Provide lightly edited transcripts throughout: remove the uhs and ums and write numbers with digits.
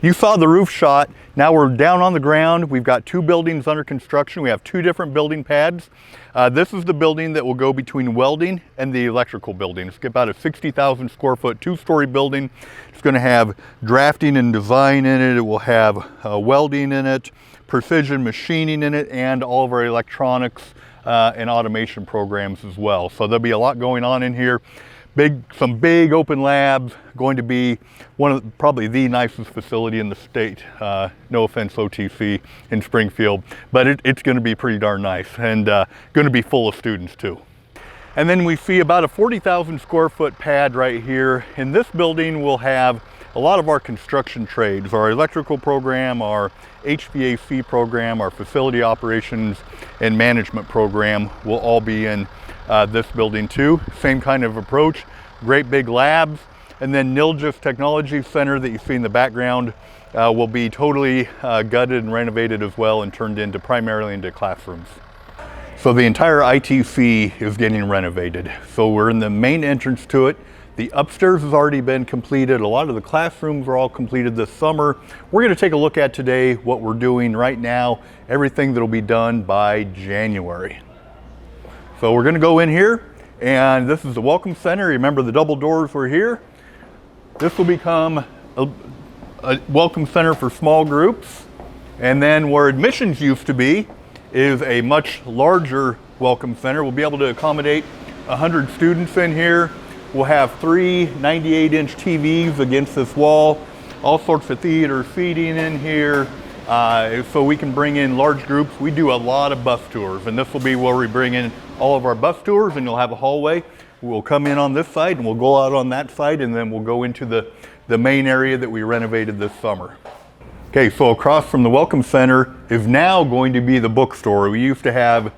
You saw the roof shot. Now we're down on the ground. We've got two buildings under construction. We have two different building pads. This is the building that will go between welding and the electrical building. It's about a 60,000 square foot, two-story building. It's going to have drafting and design in it. It will have welding in it, precision machining in it, and all of our electronics and automation programs as well. So there'll be a lot going on in here. Some big open labs, going to be probably the nicest facility in the state. No offense, OTC in Springfield, but it's going to be pretty darn nice and going to be full of students too. And then we see about a 40,000 square foot pad right here. In this building, we'll have a lot of our construction trades, our electrical program, our HVAC program, our facility operations and management program will all be in this building too. Same kind of approach, great big labs. And then Nilgis Technology Center that you see in the background will be totally gutted and renovated as well and turned into primarily into classrooms. So the entire ITC is getting renovated. So we're in the main entrance to it. The upstairs has already been completed. A lot of the classrooms were all completed this summer. We're going to take a look at today what we're doing right now, everything that will be done by January. So we're going to go in here, and this is the Welcome Center. Remember the double doors were here. This will become a Welcome Center for small groups. And then where admissions used to be is a much larger Welcome Center. We'll be able to accommodate 100 students in here. We'll have three 98-inch TVs against this wall, all sorts of theater seating in here. So we can bring in large groups. We do a lot of bus tours, and this will be where we bring in all of our bus tours, and you'll have a hallway. We'll come in on this side and we'll go out on that side, and then we'll go into the main area that we renovated this summer. Okay, so across from the Welcome Center is now going to be the bookstore. We used to have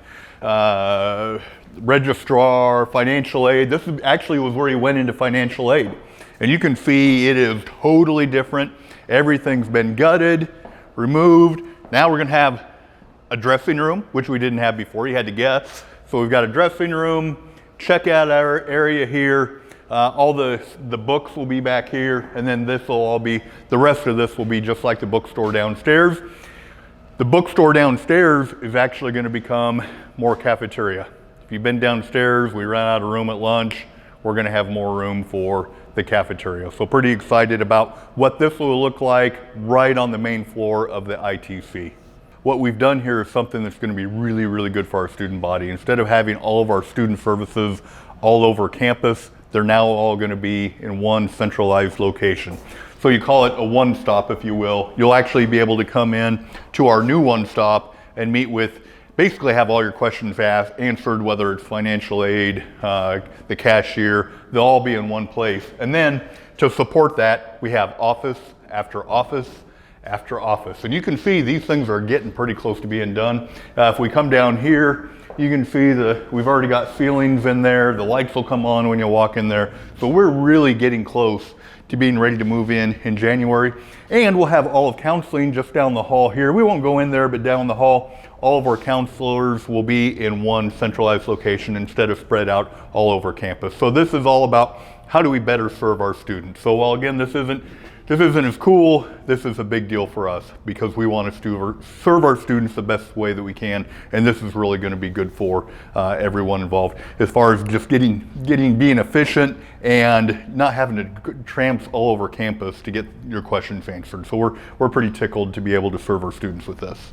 registrar, financial aid. This actually was where he went into financial aid. And you can see it is totally different. Everything's been gutted, removed. Now we're going to have a dressing room, which we didn't have before. You had to guess. So we've got a dressing room, checkout area here. All the books will be back here, and then this will all be, the rest of this will be just like the bookstore downstairs. The bookstore downstairs is actually going to become more cafeteria. If you've been downstairs, we ran out of room at lunch. We're going to have more room for the cafeteria. So pretty excited about what this will look like right on the main floor of the ITC. What we've done here is something that's going to be really, really good for our student body. Instead of having all of our student services all over campus, they're now all going to be in one centralized location. So you call it a one-stop, if you will. You'll actually be able to come in to our new one-stop and meet with, basically have all your questions answered, whether it's financial aid, the cashier, they'll all be in one place. And then to support that, we have office after office after office. And you can see these things are getting pretty close to being done. If we come down here, you can see we've already got ceilings in there. The lights will come on when you walk in there. So we're really getting close to being ready to move in January. And we'll have all of counseling just down the hall here. We won't go in there, but down the hall, all of our counselors will be in one centralized location instead of spread out all over campus. So this is all about how do we better serve our students. So while again, this isn't as cool, this is a big deal for us because we want to serve our students the best way that we can, and this is really going to be good for everyone involved as far as just being efficient and not having to tramp all over campus to get your questions answered. So we're pretty tickled to be able to serve our students with this.